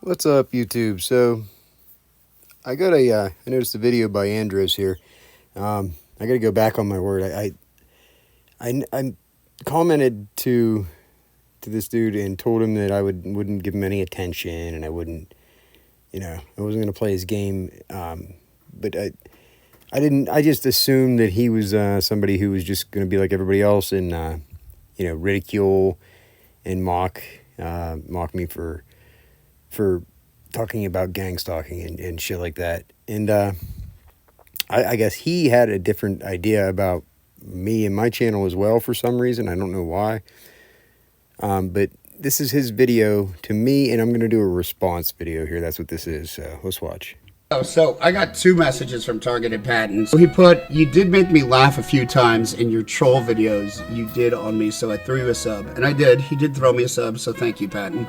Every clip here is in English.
What's up, YouTube? So I got I noticed a video by Andros here. I got to go back on my word. I commented to this dude and told him that I wouldn't give him any attention, and I wouldn't, I wasn't gonna play his game. But I didn't. I just assumed that he was somebody who was just gonna be like everybody else and ridicule and mock me for talking about gang stalking and shit like that. And I guess he had a different idea about me and my channel as well for some reason. I don't know why. But this is his video to me, and I'm going to do a response video here. That's what this is. So let's watch. So I got two messages from Targeted Patents. So he put, "You did make me laugh a few times in your troll videos you did on me, so I threw you a sub." And I did. He did throw me a sub, so thank you, Patton.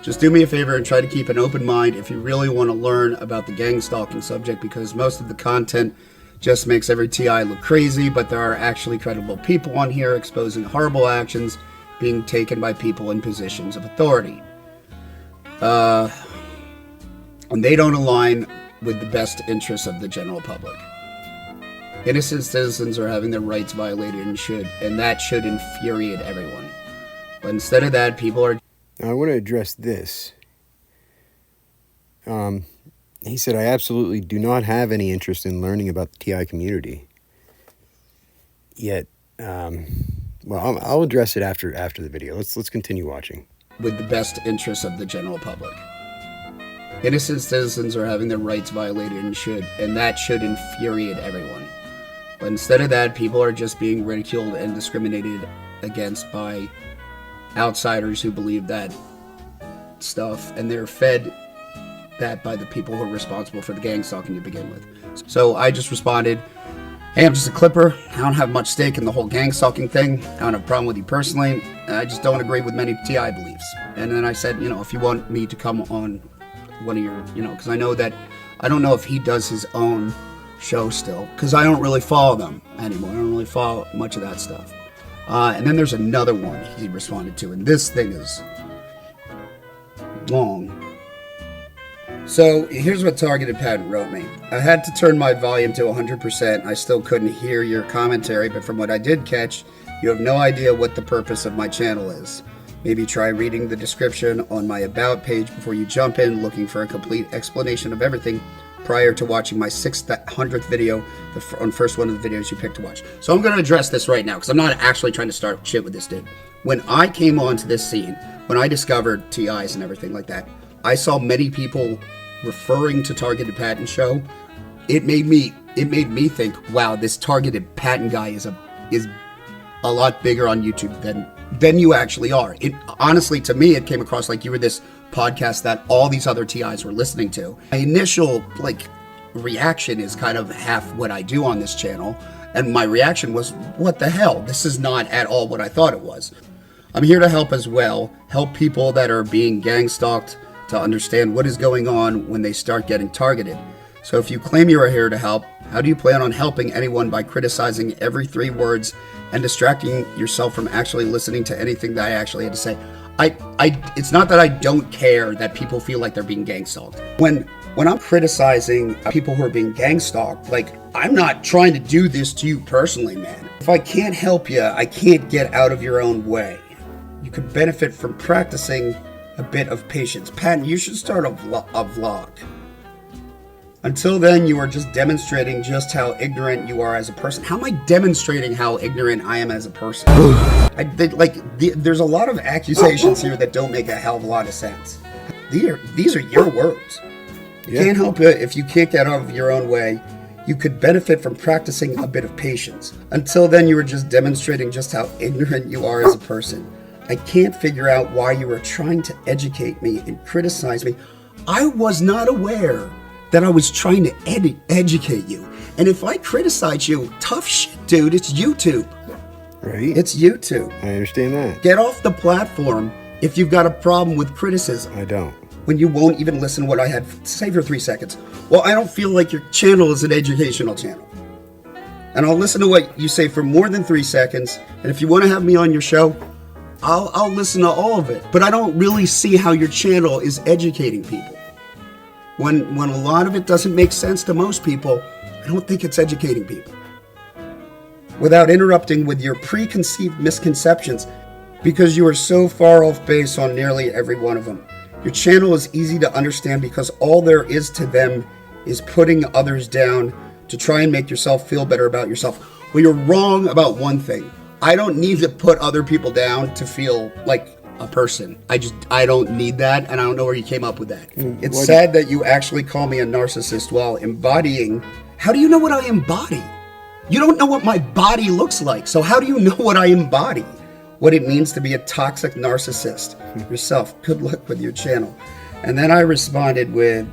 Just do me a favor and try to keep an open mind if you really want to learn about the gang stalking subject, because most of the content just makes every TI look crazy, but there are actually credible people on here exposing horrible actions being taken by people in positions of authority. And they don't align with the best interests of the general public. Innocent citizens are having their rights violated and that should infuriate everyone. But instead of that, people are... Now, I want to address this. He said, "I absolutely do not have any interest in learning about the TI community." Yet, well, I'll address it after the video. Let's continue watching. With the best interests of the general public. Innocent citizens are having their rights violated and that should infuriate everyone. But instead of that, people are just being ridiculed and discriminated against by outsiders who believe that stuff, and they're fed that by the people who are responsible for the gang stalking to begin with. So I just responded, "Hey, I'm just a clipper. I don't have much stake in the whole gang stalking thing. I don't have a problem with you personally. I just don't agree with many TI beliefs." And then I said, if you want me to come on one of your, because I don't know if he does his own show still, because I don't really follow them anymore. I don't really follow much of that stuff. And then there's another one he responded to, and this thing is long. So here's what Targeted Patent wrote me. "I had to turn my volume to 100%. I still couldn't hear your commentary, but from what I did catch, you have no idea what the purpose of my channel is. Maybe try reading the description on my About page before you jump in looking for a complete explanation of everything prior to watching my 600th video, on first one of the videos you picked to watch." So I'm going to address this right now, because I'm not actually trying to start shit with this dude. When I came onto this scene, when I discovered TIs and everything like that, I saw many people referring to Targeted Patent show. It made me think, wow, this Targeted Patent guy is a lot bigger on YouTube than you actually are. It honestly, to me, it came across like you were this podcast that all these other TIs were listening to. My initial reaction is kind of half what I do on this channel, and my reaction was, what the hell? This is not at all what I thought it was. I'm here to help as well, help people that are being gang stalked to understand what is going on when they start getting targeted. So if you claim you are here to help, how do you plan on helping anyone by criticizing every 3 words and distracting yourself from actually listening to anything that I actually had to say? It's not that I don't care that people feel like they're being gang stalked. When I'm criticizing people who are being gang stalked, I'm not trying to do this to you personally, man. If I can't help you, I can't get out of your own way. You could benefit from practicing a bit of patience. Patton, you should start a vlog. Until then, you are just demonstrating just how ignorant you are as a person. How am I demonstrating how ignorant I am as a person? There's a lot of accusations here that don't make a hell of a lot of sense. These are your words. You can't help it if you can't get out of your own way. You could benefit from practicing a bit of patience. Until then, you are just demonstrating just how ignorant you are as a person. I can't figure out why you are trying to educate me and criticize me. I was not aware that I was trying to educate you. And if I criticize you, tough shit, dude, it's YouTube. Right? It's YouTube. I understand that. Get off the platform if you've got a problem with criticism. I don't. When you won't even listen to what I had to say for 3 seconds. Well, I don't feel like your channel is an educational channel. And I'll listen to what you say for more than 3 seconds. And if you want to have me on your show, I'll listen to all of it. But I don't really see how your channel is educating people. When a lot of it doesn't make sense to most people, I don't think it's educating people. Without interrupting with your preconceived misconceptions, because you are so far off base on nearly every one of them. Your channel is easy to understand because all there is to them is putting others down to try and make yourself feel better about yourself. Well, you're wrong about one thing. I don't need to put other people down to feel like a person. I don't need that, and I don't know where you came up with that. It's sad that you actually call me a narcissist while embodying. How do you know what I embody? You don't know what my body looks like, so how do you know what I embody? What it means to be a toxic narcissist yourself. Good luck with your channel. And then I responded with,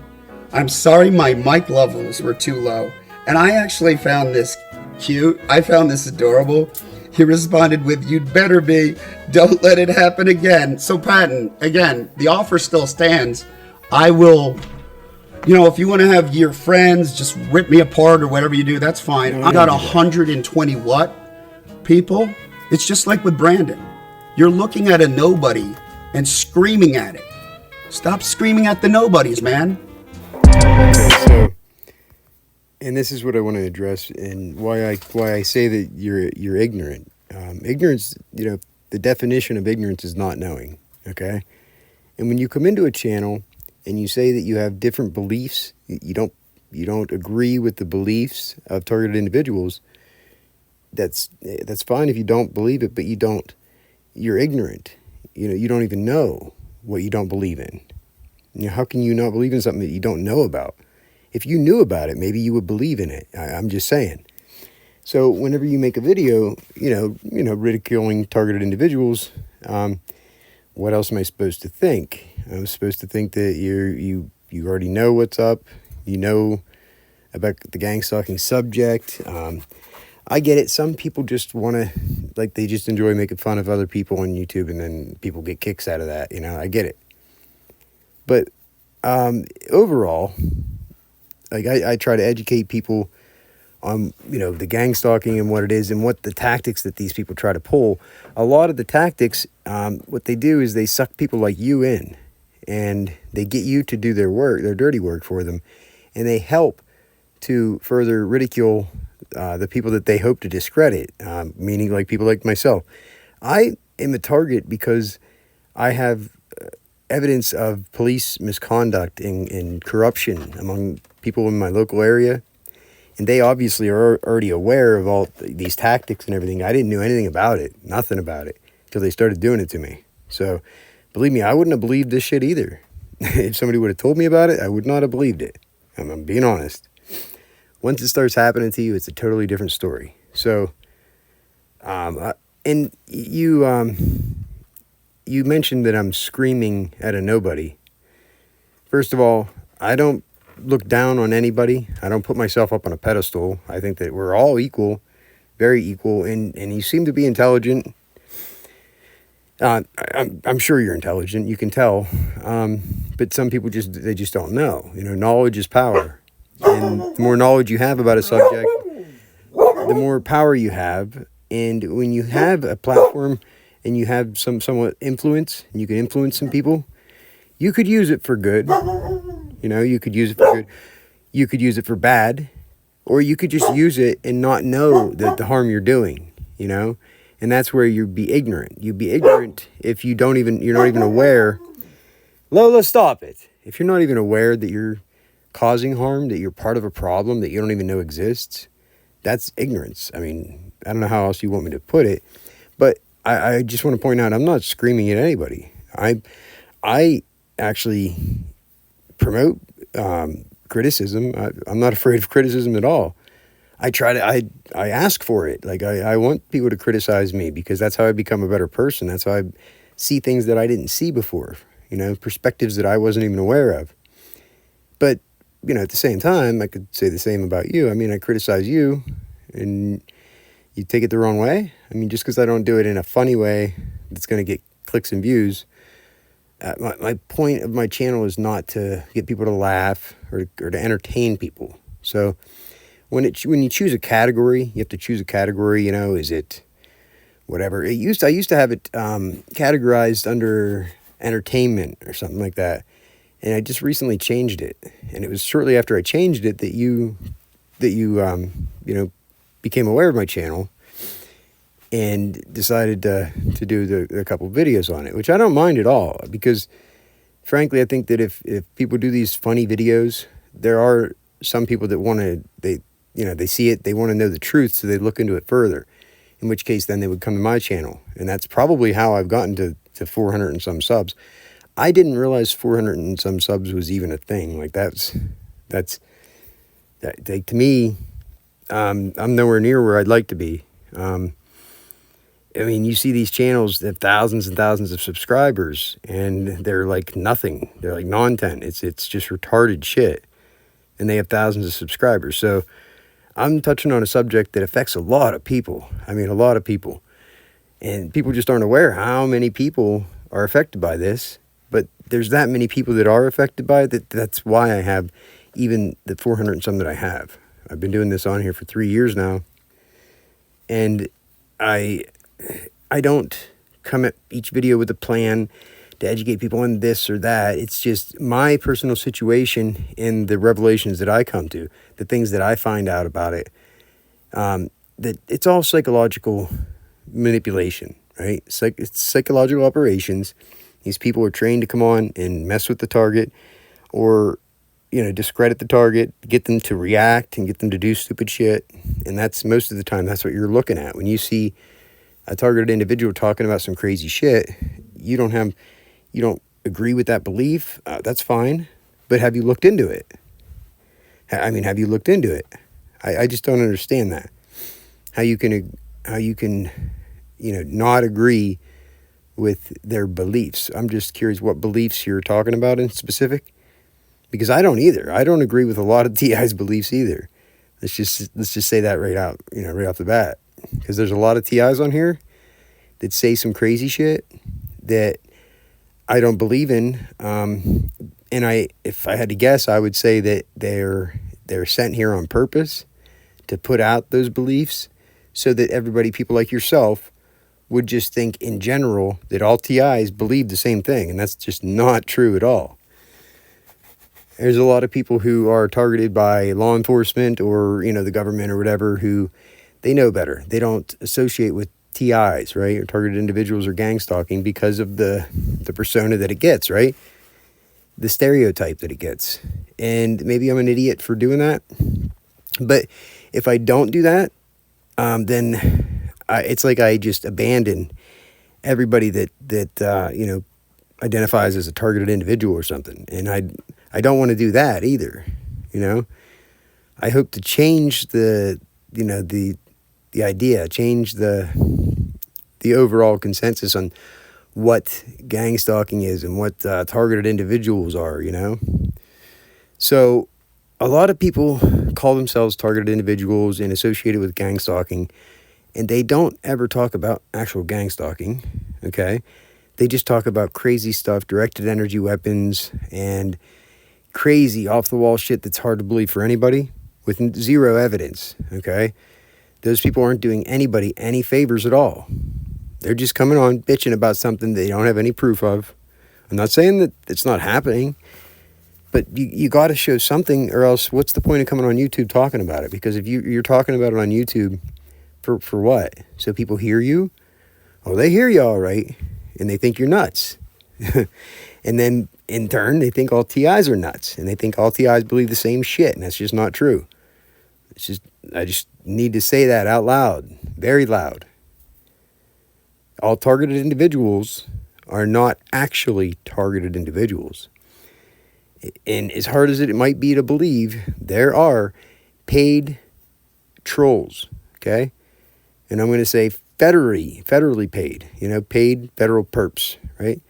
I'm sorry my mic levels were too low. And I actually found this cute. I found this adorable. He responded with, you'd better be. Don't let it happen again. So Patton, again, the offer still stands. I will, if you want to have your friends just rip me apart or whatever you do, that's fine. I got 120 people. It's just like with Brandon. You're looking at a nobody and screaming at it. Stop screaming at the nobodies, man. Okay, so, and this is what I want to address, and why I say that you're ignorant. Ignorance, the definition of ignorance is not knowing. Okay, and when you come into a channel and you say that you have different beliefs, you don't agree with the beliefs of targeted individuals. That's fine if you don't believe it, but you're ignorant. You don't even know what you don't believe in. How can you not believe in something that you don't know about? If you knew about it, maybe you would believe in it. I'm just saying. So whenever you make a video, ridiculing targeted individuals, what else am I supposed to think? I'm supposed to think that you already know what's up. You know about the gang stalking subject. I get it. Some people just want to, they just enjoy making fun of other people on YouTube, and then people get kicks out of that. I get it. But overall, I try to educate people on, the gang stalking and what it is and what the tactics that these people try to pull. A lot of the tactics, what they do is they suck people like you in, and they get you to do their work, their dirty work for them, and they help to further ridicule the people that they hope to discredit, meaning like people like myself. I am a target because I have evidence of police misconduct and corruption among people in my local area. And they obviously are already aware of all these tactics and everything. I didn't know anything about it, nothing about it, until they started doing it to me. So believe me, I wouldn't have believed this shit either. If somebody would have told me about it, I would not have believed it. I'm being honest. Once it starts happening to you, it's a totally different story. So, and you mentioned that I'm screaming at a nobody. First of all, I don't look down on anybody. I don't put myself up on a pedestal. I think that we're all equal, very equal, and you seem to be intelligent. I'm sure you're intelligent. You can tell, but some people just don't know. Knowledge is power. And the more knowledge you have about a subject, the more power you have. And when you have a platform and you have somewhat influence, and you can influence some people, you could use it for good. You could use it for good. You could use it for bad. Or you could just use it and not know the harm you're doing, And that's where you'd be ignorant. You'd be ignorant if you're not even aware. Lola, stop it. If you're not even aware that you're causing harm, that you're part of a problem that you don't even know exists, that's ignorance. I mean, I don't know how else you want me to put it, but I just want to point out, I'm not screaming at anybody. I actually promote criticism. I'm not afraid of criticism at all. I ask for it. I want people to criticize me because that's how I become a better person. That's how I see things that I didn't see before, perspectives that I wasn't even aware of. But at the same time, I could say the same about you. I mean, I criticize you and you take it the wrong way. I mean, just because I don't do it in a funny way that's going to get clicks and views. My point of my channel is not to get people to laugh or to entertain people. So when you choose a category, you have to choose a category, is it whatever. I used to have it categorized under entertainment or something like that, and I just recently changed it. And it was shortly after I changed it that you know, became aware of my channel and decided to do a couple videos on it, which I don't mind at all, because frankly, I think that if people do these funny videos, there are some people that want to, they see it, they want to know the truth, so they look into it further, in which case then they would come to my channel. And that's probably how I've gotten to 400 and some subs. I didn't realize 400 and some subs was even a thing. Like that to me, I'm nowhere near where I'd like to be. I mean, you see these channels that have thousands and thousands of subscribers, and they're like nothing. They're like non-tent. It's just retarded shit, and they have thousands of subscribers. So I'm touching on a subject that affects a lot of people. I mean, a lot of people. And people just aren't aware how many people are affected by this. But there's that many people that are affected by it. That's why I have even the 400 and some that I have. I've been doing this on here for 3 years now. And I don't come at each video with a plan to educate people on this or that. It's just my personal situation and the revelations that I come to, the things that I find out about it, that it's all psychological manipulation, right? It's psychological operations. These people are trained to come on and mess with the target, or, you know, discredit the target, get them to react and get them to do stupid shit. And that's most of the time, that's what you're looking at. When you see a targeted individual talking about some crazy shit, you don't agree with that belief, that's fine. But have you looked into it? I mean, have you looked into it? I just don't understand that. How you can, you know, not agree with their beliefs. I'm just curious what beliefs you're talking about in specific, because I don't either. I don't agree with a lot of TI's beliefs either. Let's just say that right out, you know, right off the bat. Because there's a lot of TIs on here that say some crazy shit that I don't believe in. And if I had to guess, I would say that they're sent here on purpose to put out those beliefs so that everybody, people like yourself, would just think in general that all TIs believe the same thing. And that's just not true at all. There's a lot of people who are targeted by law enforcement or, you know, the government or whatever, who they know better. They don't associate with TIs, right? Or targeted individuals or gang stalking because of the persona that it gets, right? The stereotype that it gets. And maybe I'm an idiot for doing that. But if I don't do that, then it's like I just abandon everybody that you know, identifies as a targeted individual or something. And I don't want to do that either, you know? I hope to change the idea, change the overall consensus on what gang stalking is and what targeted individuals are, you know? So a lot of people call themselves targeted individuals and associated with gang stalking, and they don't ever talk about actual gang stalking, okay? They just talk about crazy stuff, directed energy weapons, and crazy off-the-wall shit that's hard to believe for anybody with zero evidence, okay? Those people aren't doing anybody any favors at all. They're just coming on bitching about something they don't have any proof of. I'm not saying that it's not happening, but you got to show something, or else what's the point of coming on YouTube talking about it? Because if you're talking about it on YouTube, for what? So people hear you? Oh, they hear you all right, and they think you're nuts. And then, in turn, they think all TIs are nuts, and they think all TIs believe the same shit, and that's just not true. I just need to say that out loud, very loud. All targeted individuals are not actually targeted individuals. And as hard as it might be to believe, there are paid trolls, okay? And I'm going to say federally paid, you know, paid federal perps, right?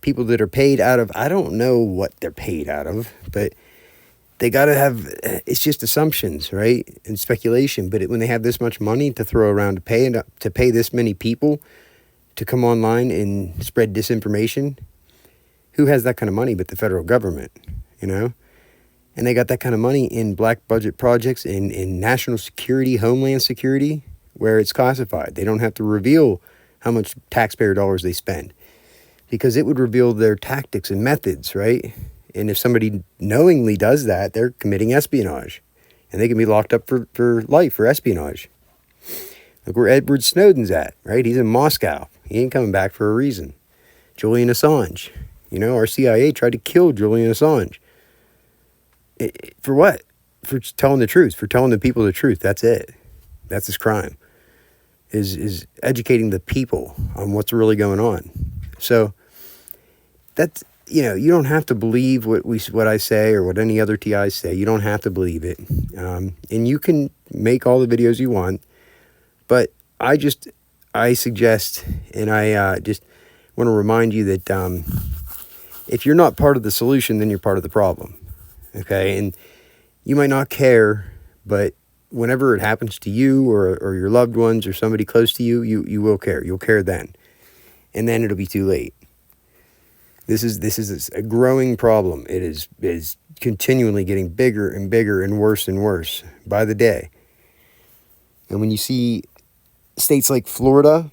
People that are paid out of, I don't know what they're paid out of, but they got to have, it's just assumptions, right? And speculation. But when they have this much money to throw around to pay this many people to come online and spread disinformation, who has that kind of money but the federal government, you know? And they got that kind of money in black budget projects, in national security, homeland security, where it's classified. They don't have to reveal how much taxpayer dollars they spend, because it would reveal their tactics and methods, right? And if somebody knowingly does that, they're committing espionage, and they can be locked up for life for espionage. Look where Edward Snowden's at, right? He's in Moscow. He ain't coming back for a reason. Julian Assange. Our CIA tried to kill Julian Assange. For what? For telling the truth, for telling the people the truth. That's it. That's his crime. Is educating the people on what's really going on. So that's, you don't have to believe what I say or what any other TIs say. You don't have to believe it. And you can make all the videos you want, but I suggest, and I just want to remind you that if you're not part of the solution, then you're part of the problem. Okay? And you might not care, but whenever it happens to you or your loved ones or somebody close to you, you will care. You'll care then. And then it'll be too late. This is a growing problem. It is continually getting bigger and bigger and worse by the day. And when you see states like Florida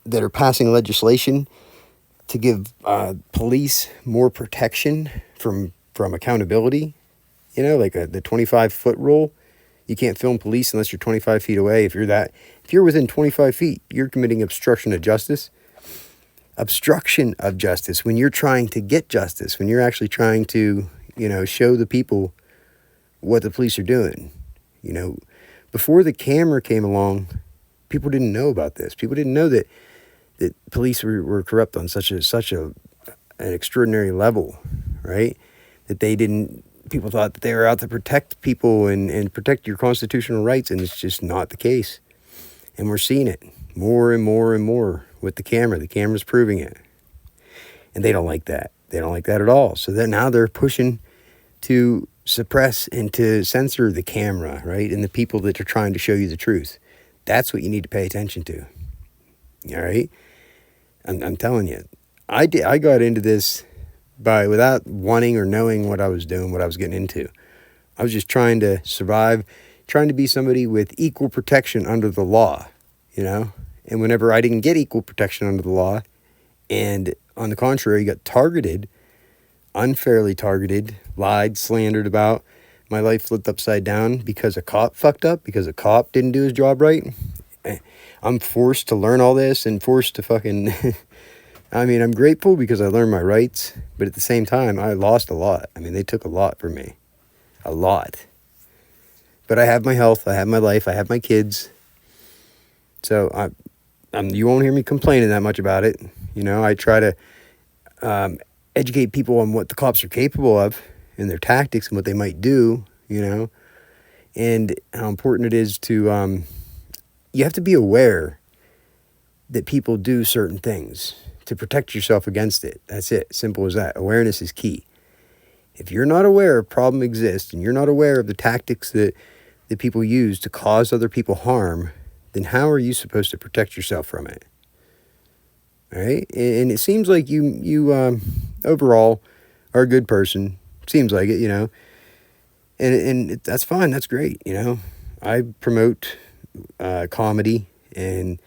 that are passing legislation to give police more protection from accountability, like the 25-foot rule. You can't film police unless you're 25 feet away. If you're within 25 feet, you're committing obstruction of justice. Obstruction of justice, when you're trying to get justice, when you're actually trying to, show the people what the police are doing. Before the camera came along, people didn't know about this. People didn't know that police were corrupt on such an extraordinary level, right? That people thought that they were out to protect people and protect your constitutional rights, and it's just not the case. And we're seeing it more and more and more with the camera. The camera's proving it. And they don't like that. They don't like that at all. So that now they're pushing to suppress and to censor the camera, right? And the people that are trying to show you the truth. That's what you need to pay attention to. All right? I'm telling you. I got into this without wanting or knowing what I was doing, what I was getting into. I was just trying to survive, trying to be somebody with equal protection under the law, And whenever I didn't get equal protection under the law, and on the contrary, got targeted, unfairly targeted, lied, slandered about, my life flipped upside down because a cop fucked up, because a cop didn't do his job right. I'm forced to learn all this and forced to fucking... I'm grateful because I learned my rights, but at the same time, I lost a lot. They took a lot from me. A lot. But I have my health, I have my life, I have my kids. So you won't hear me complaining that much about it. I try to educate people on what the cops are capable of and their tactics and what they might do, and how important it is to, you have to be aware that people do certain things to protect yourself against it. That's it. Simple as that. Awareness is key. If you're not aware a problem exists and you're not aware of the tactics that people use to cause other people harm, then how are you supposed to protect yourself from it? All right? And it seems like you overall are a good person. Seems like it, And that's fine. That's great, I promote comedy, and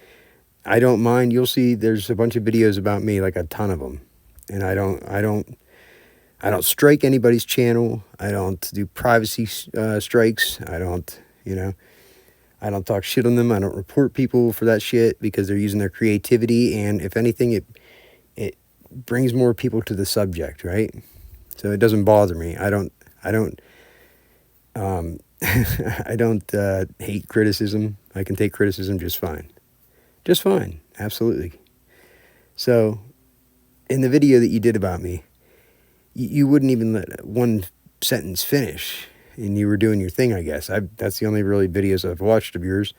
I don't mind. You'll see there's a bunch of videos about me, like a ton of them. And I don't strike anybody's channel. I don't do privacy strikes. I don't talk shit on them. I don't report people for that shit because they're using their creativity. And if anything, it brings more people to the subject, right? So it doesn't bother me. I don't I don't hate criticism. I can take criticism just fine. Just fine. Absolutely. So in the video that you did about me, you wouldn't even let one sentence finish, and you were doing your thing, I guess. That's the only really videos I've watched of yours.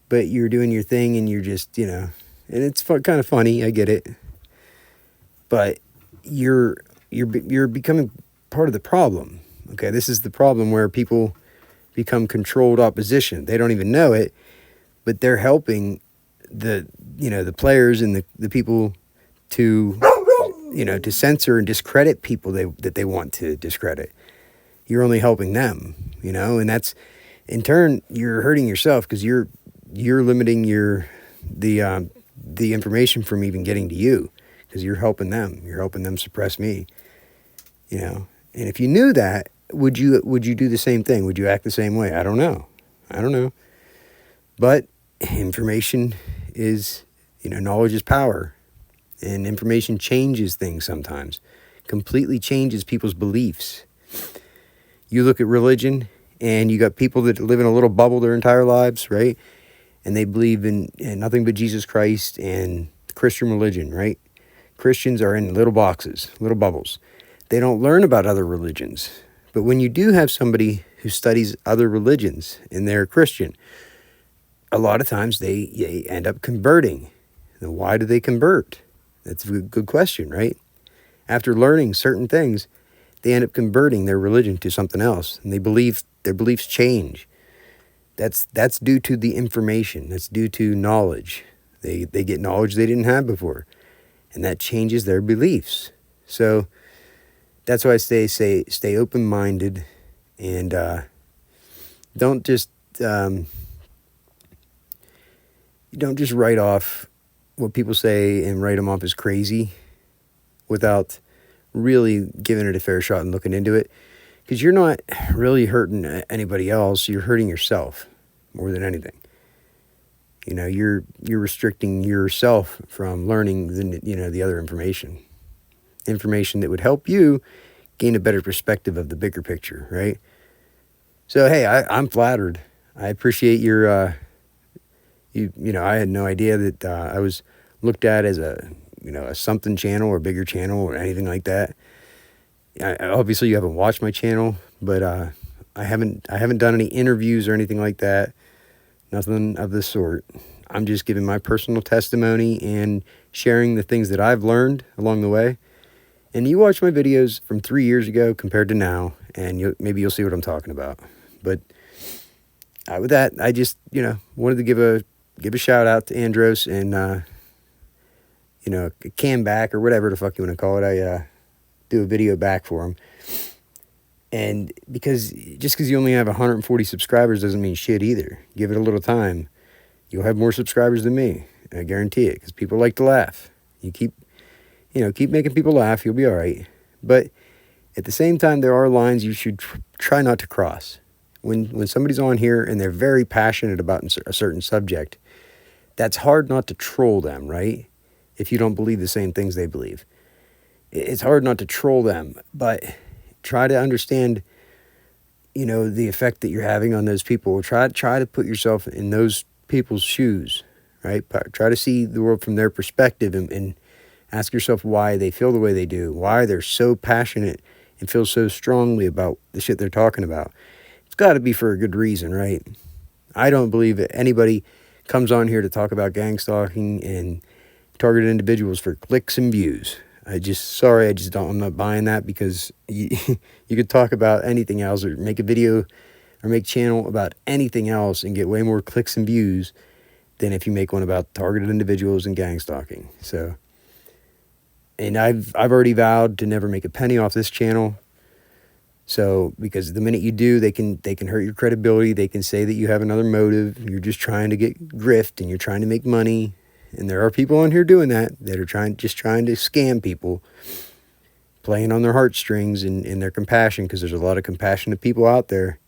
But you're doing your thing, and you're just, and it's kind of funny. I get it. But you're becoming part of the problem. Okay, this is the problem where people become controlled opposition. They don't even know it, but they're helping the players and the people to censor and discredit people that they want to discredit. You're only helping them, and that's, in turn, you're hurting yourself because you're limiting the the information from even getting to you, because you're helping them. You're helping them suppress me. You know, and if you knew that, would you do the same thing? Would you act the same way? I don't know. But information is, knowledge is power, and information changes things sometimes, completely changes people's beliefs. You look at religion, and you got people that live in a little bubble their entire lives, right? And they believe in nothing but Jesus Christ and Christian religion, right? Christians are in little boxes, little bubbles. They don't learn about other religions. But when you do have somebody who studies other religions and they're Christian, a lot of times they end up converting. Now, why do they convert? That's a good question, right? After learning certain things, they end up converting their religion to something else, and their beliefs change. That's due to the information. That's due to knowledge. They get knowledge they didn't have before, and that changes their beliefs. So that's why I stay open-minded, and don't just write off what people say and write them off as crazy without really giving it a fair shot and looking into it. Because you're not really hurting anybody else. You're hurting yourself more than anything. You're restricting yourself from learning the other information that would help you gain a better perspective of the bigger picture, right? So hey, I'm flattered. I appreciate your. I had no idea that I was looked at as a something channel or bigger channel or anything like that. Obviously you haven't watched my channel, but I haven't done any interviews or anything like that. Nothing of the sort. I'm just giving my personal testimony and sharing the things that I've learned along the way. And you watch my videos from 3 years ago compared to now, and maybe you'll see what I'm talking about. But with that, I just wanted to give a shout out to Andros and a cam back or whatever the fuck you want to call it. I do a video back for him. And because you only have 140 subscribers doesn't mean shit either. Give it a little time. You'll have more subscribers than me. I guarantee it, because people like to laugh. You keep making people laugh, you'll be all right. But at the same time, there are lines you should try not to cross. When somebody's on here and they're very passionate about a certain subject, that's hard not to troll them, right? If you don't believe the same things they believe. It's hard not to troll them, but try to understand, the effect that you're having on those people. Try to put yourself in those people's shoes, right? Try to see the world from their perspective and ask yourself why they feel the way they do, why they're so passionate and feel so strongly about the shit they're talking about. It's got to be for a good reason, right? I don't believe that anybody comes on here to talk about gang stalking and targeted individuals for clicks and views. I'm not buying that, because you could talk about anything else or make a video or make channel about anything else and get way more clicks and views than if you make one about targeted individuals and gang stalking. So, and I've already vowed to never make a penny off this channel. So, because the minute you do, they can hurt your credibility. They can say that you have another motive. You're just trying to get grift and you're trying to make money. And there are people on here doing that are trying to scam people, playing on their heartstrings and their compassion, because there's a lot of compassionate people out there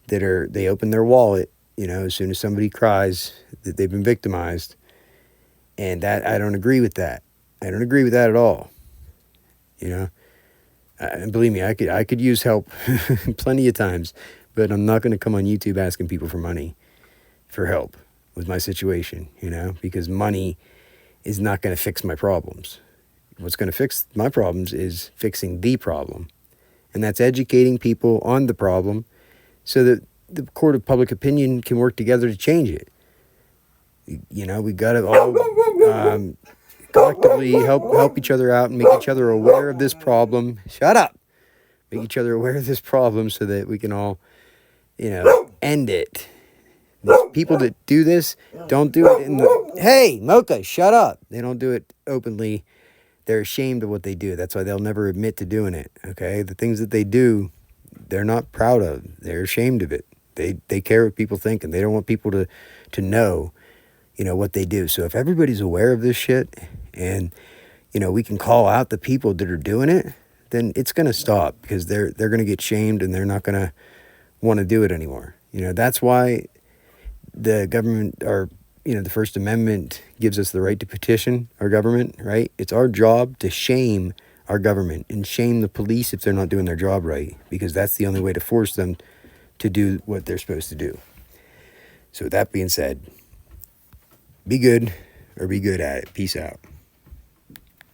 they open their wallet, as soon as somebody cries that they've been victimized. And that, I don't agree with that. I don't agree with that at all. And believe me, I could use help plenty of times, but I'm not going to come on YouTube asking people for money, for help with my situation, because money is not going to fix my problems. What's going to fix my problems is fixing the problem. And that's educating people on the problem so that the court of public opinion can work together to change it. We got to all collectively help each other out and make each other aware of this problem. Shut up. Make each other aware of this problem so that we can all, end it. The people that do this don't do it hey, Mocha, shut up. They don't do it openly. They're ashamed of what they do. That's why they'll never admit to doing it, okay? The things that they do, they're not proud of. They're ashamed of it. They care what people think, and they don't want people to know, what they do. So if everybody's aware of this shit and, we can call out the people that are doing it, then it's going to stop, because they're going to get shamed and they're not going to want to do it anymore. That's why the government, or, the First Amendment gives us the right to petition our government, right? It's our job to shame our government and shame the police if they're not doing their job right, because that's the only way to force them to do what they're supposed to do. So with that being said, be good, or be good at it. Peace out.